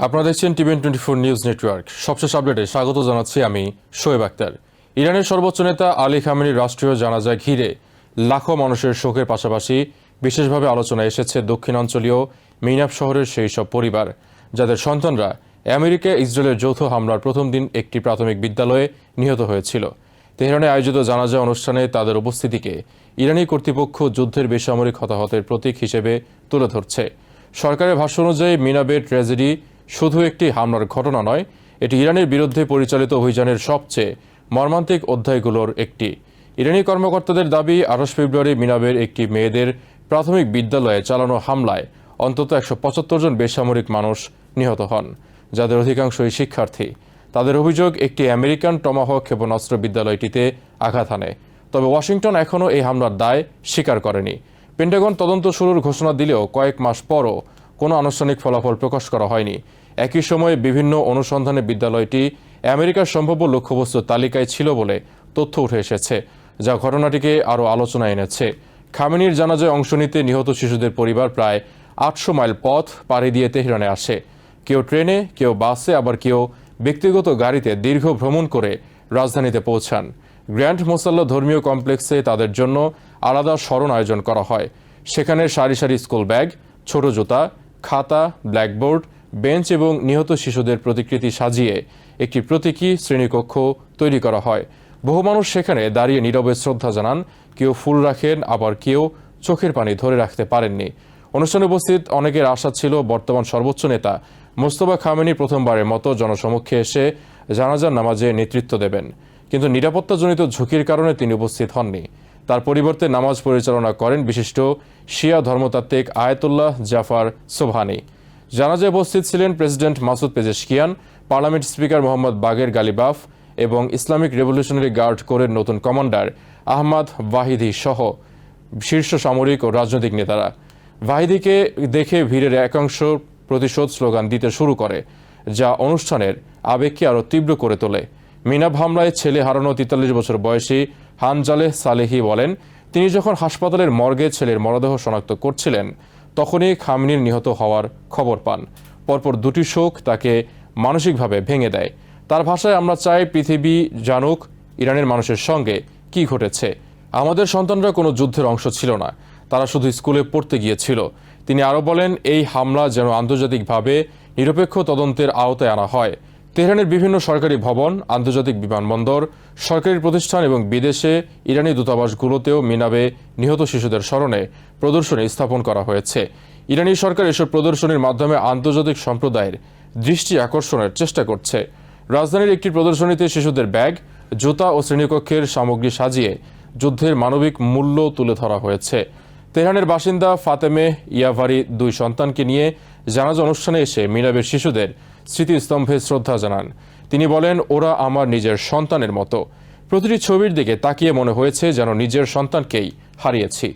আপনারা দেখছেন TVN24 news network. সবশেষ আপডেটে স্বাগত জানাচ্ছি আমি শোয়েব আক্তার। ইরানের সর্বোচ্চ নেতা আলী খামেনির রাষ্ট্রীয় জানাজা ঘিরে লাখো মানুষের শোকের পাশাপাশি বিশেষভাবে আলোচনায় এসেছে দক্ষিণাঞ্চলীয় মিনাব শহরের সেই সব পরিবার যাদের সন্তানরা আমেরিকা ইসরায়েলের যৌথ হামলার প্রথম দিন একটি প্রাথমিক বিদ্যালয়ে নিহত হয়েছিল। তেহরানে আয়োজিত জানাজা অনুষ্ঠানে তাদের উপস্থিতিকে ইরানি কর্তৃপক্ষ যুদ্ধের বেসামরিক হতাহতের প্রতীক হিসেবে তুলে ধরছে। সরকারের ভাষ্য অনুযায়ী মিনাবের ট্র্যাজেডি শুধু একটি হামলার ঘটনা নয়, এটি ইরানের বিরুদ্ধে পরিচালিত অভিযানের সবচেয়ে মর্মান্তিক অধ্যায়গুলোর একটি। ইরানি কর্মকর্তাদের দাবি 28 ফেব্রুয়ারি মিনাবের একটি মেয়েদের প্রাথমিক বিদ্যালয়ে চালানো হামলায় অন্তত 175 জন বেসামরিক মানুষ নিহত হন, যাদের অধিকাংশই শিক্ষার্থী। তাদের অভিযোগ, একটি আমেরিকান টমাহক ক্ষেপণাস্ত্র বিদ্যালয়টিতে আঘাত হানে। তবে ওয়াশিংটন এখনও এই হামলার দায় স্বীকার করেনি। পেন্টাগন তদন্ত শুরুর ঘোষণা দিলেও কয়েক মাস পরও কোনো আনুষ্ঠানিক ফলাফল প্রকাশ করা হয়নি। একই সময়ে বিভিন্ন অনুসন্ধানে বিদ্যালয়টি আমেরিকার সম্ভাব্য লক্ষ্যবস্তুর তালিকায় ছিল বলে তথ্য উঠে এসেছে, যা ঘটনাটিকে আরও আলোচনায় এনেছে। খামেনির জানাজায় অংশ নিতে নিহত শিশুদের পরিবার প্রায় 800 মাইল পথ পাড়ি দিয়ে তেহরানে আসে। কেউ ট্রেনে, কেউ বাসে, আবার কেউ ব্যক্তিগত গাড়িতে দীর্ঘ ভ্রমণ করে রাজধানীতে পৌঁছান। গ্র্যান্ড মোসাল্লা ধর্মীয় কমপ্লেক্সে তাদের জন্য আলাদা স্মরণ আয়োজন করা হয়। সেখানে সারি সারি স্কুল ব্যাগ, ছোট জুতা, খাতা, ব্ল্যাকবোর্ড, বেঞ্চ এবং নিহত শিশুদের প্রতিকৃতি সাজিয়ে একটি প্রতীকী শ্রেণীকক্ষ তৈরি করা হয়। বহু মানুষ সেখানে দাঁড়িয়ে নীরবে শ্রদ্ধা জানান। কেউ ফুল রাখেন, আবার কেউ চোখের পানি ধরে রাখতে পারেননি। অনুষ্ঠানে উপস্থিত অনেকের আশা ছিল বর্তমান সর্বোচ্চ নেতা মোস্তফা খামেনি প্রথমবারের মতো জনসমক্ষে এসে জানাজার নামাজে নেতৃত্ব দেবেন, কিন্তু নিরাপত্তাজনিত ঝুঁকির কারণে তিনি উপস্থিত হননি। তার পরিবর্তে নামাজ পরিচালনা করেন বিশিষ্ট শিয়া ধর্মতাত্ত্বিক আয়াতুল্লাহ জাফর সোবহানি। জানাজায় উপস্থিত ছিলেন president Masoud Pezeshkian, parliament speaker Mohammad বাগের গালিবাফ এবং ইসলামিক রেভলিউশনারি গার্ড কোরের নতুন কমান্ডার আহমদ ওয়াহিদি সহ শীর্ষ সামরিক ও রাজনৈতিক নেতারা। ওয়াহিদিকে দেখে ভিড়ের একাংশ প্রতিশোধ স্লোগান দিতে শুরু করে, যা অনুষ্ঠানের আবেগকে আরও তীব্র করে তোলে। মিনাব হামলায় ছেলে হারানো 43 বছর বয়সী হানজালেহ সালেহি বলেন, তিনি যখন হাসপাতালের মর্গে ছেলের মরদেহ শনাক্ত করছিলেন তখনই খামেনির নিহত হওয়ার খবর পান। পরপর দুটি শোক তাকে মানসিকভাবে ভেঙে দেয়। তার ভাষায়, আমরা চাই পৃথিবী জানুক ইরানের মানুষের সঙ্গে কি ঘটেছে। আমাদের সন্তানরা কোনো যুদ্ধের অংশ ছিল না, তারা শুধু স্কুলে পড়তে গিয়েছিল। তিনি আরও বলেন, এই হামলা যেন আন্তর্জাতিকভাবে নিরপেক্ষ তদন্তের আওতায় আনা হয়। তেহরানের বিভিন্ন সরকারি ভবন, আন্তর্জাতিক বিমানবন্দর, সরকারি প্রতিষ্ঠান এবং বিদেশে ইরানি দূতাবাসগুলোতেও মিনাবে নিহত শিশুদের স্মরণে প্রদর্শনী স্থাপন করা হয়েছে। ইরানি সরকার এসব প্রদর্শনীর মাধ্যমে আন্তর্জাতিক সম্প্রদায়ের দৃষ্টি আকর্ষণের চেষ্টা করছে। রাজধানীর একটি প্রদর্শনীতে শিশুদের ব্যাগ, জুতা ও শ্রেণীকক্ষের সামগ্রী সাজিয়ে যুদ্ধের মানবিক মূল্য তুলে ধরা হয়েছে। তেহরানের বাসিন্দা ফাতেমে ইয়াভারি 2 সন্তানকে নিয়ে জানাজা অনুষ্ঠানে এসে মিনাবের শিশুদের স্মৃতিস্তম্ভে শ্রদ্ধা জানান। তিনি বলেন, ওরা আমার নিজের সন্তানের মতো। প্রতিটি ছবির দিকে তাকিয়ে মনে হয়েছে যেন নিজের সন্তানকেই হারিয়েছি।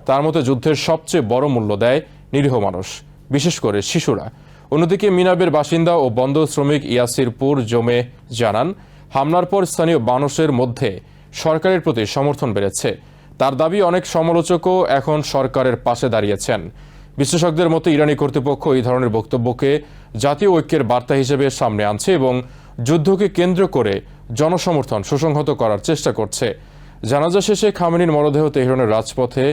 তার মতে যুদ্ধের সবচেয়ে বড় মূল্য দেয় নিরীহ মানুষ, বিশেষ করে শিশুরা। অন্যদিকে মিনাবের বাসিন্দা ও বন্দর শ্রমিক ইয়াসিরপুর জমে জানান, হামলার পর স্থানীয় মানুষের মধ্যে সরকারের প্রতি সমর্থন বেড়েছে। তার দাবি, অনেক সমালোচকও এখন সরকারের পাশে দাঁড়িয়েছেন। বিশেষজ্ঞদের মতে ইরানি কর্তৃপক্ষ এই ধরনের বক্তব্যকে জাতীয় ঐক্যের বার্তা হিসেবে সামনে আনছে এবং যুদ্ধকে কেন্দ্র করে জনসমর্থন সুসংহত করার চেষ্টা করছে। জানাজা শেষে খামেনির মরদেহ তেহরানের রাজপথে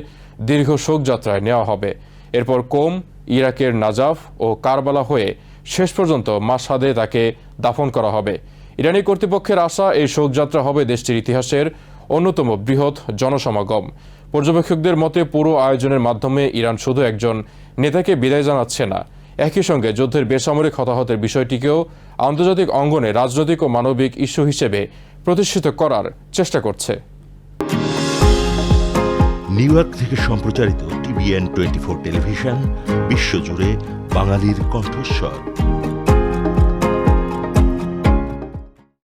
দীর্ঘ শোকযাত্রায় নেওয়া হবে। এরপর কোম, ইরাকের নাজাফ ও কারবালা হয়ে শেষ পর্যন্ত মাশহাদে তাকে দাফন করা হবে। ইরানি কর্তৃপক্ষের আশা, এই শোকযাত্রা হবে দেশটির ইতিহাসের অন্যতম বৃহৎ জনসমাগম। পর্যবেক্ষকদের মতে পুরো আয়োজনের মাধ্যমে ইরান শুধু একজন নেতাকে বিদায় জানাচ্ছে না, একই সঙ্গে যুদ্ধের বেসামরিক হতাহতের বিষয়টিকেও আন্তর্জাতিক অঙ্গনে রাজনৈতিক ও মানবিক ইস্যু হিসেবে প্রতিষ্ঠিত করার চেষ্টা করছে। নিউ ইয়র্ক থেকে সম্প্রচারিত TVN24 টেলিভিশন বিশ্বজুড়ে বাঙালির কণ্ঠস্বর।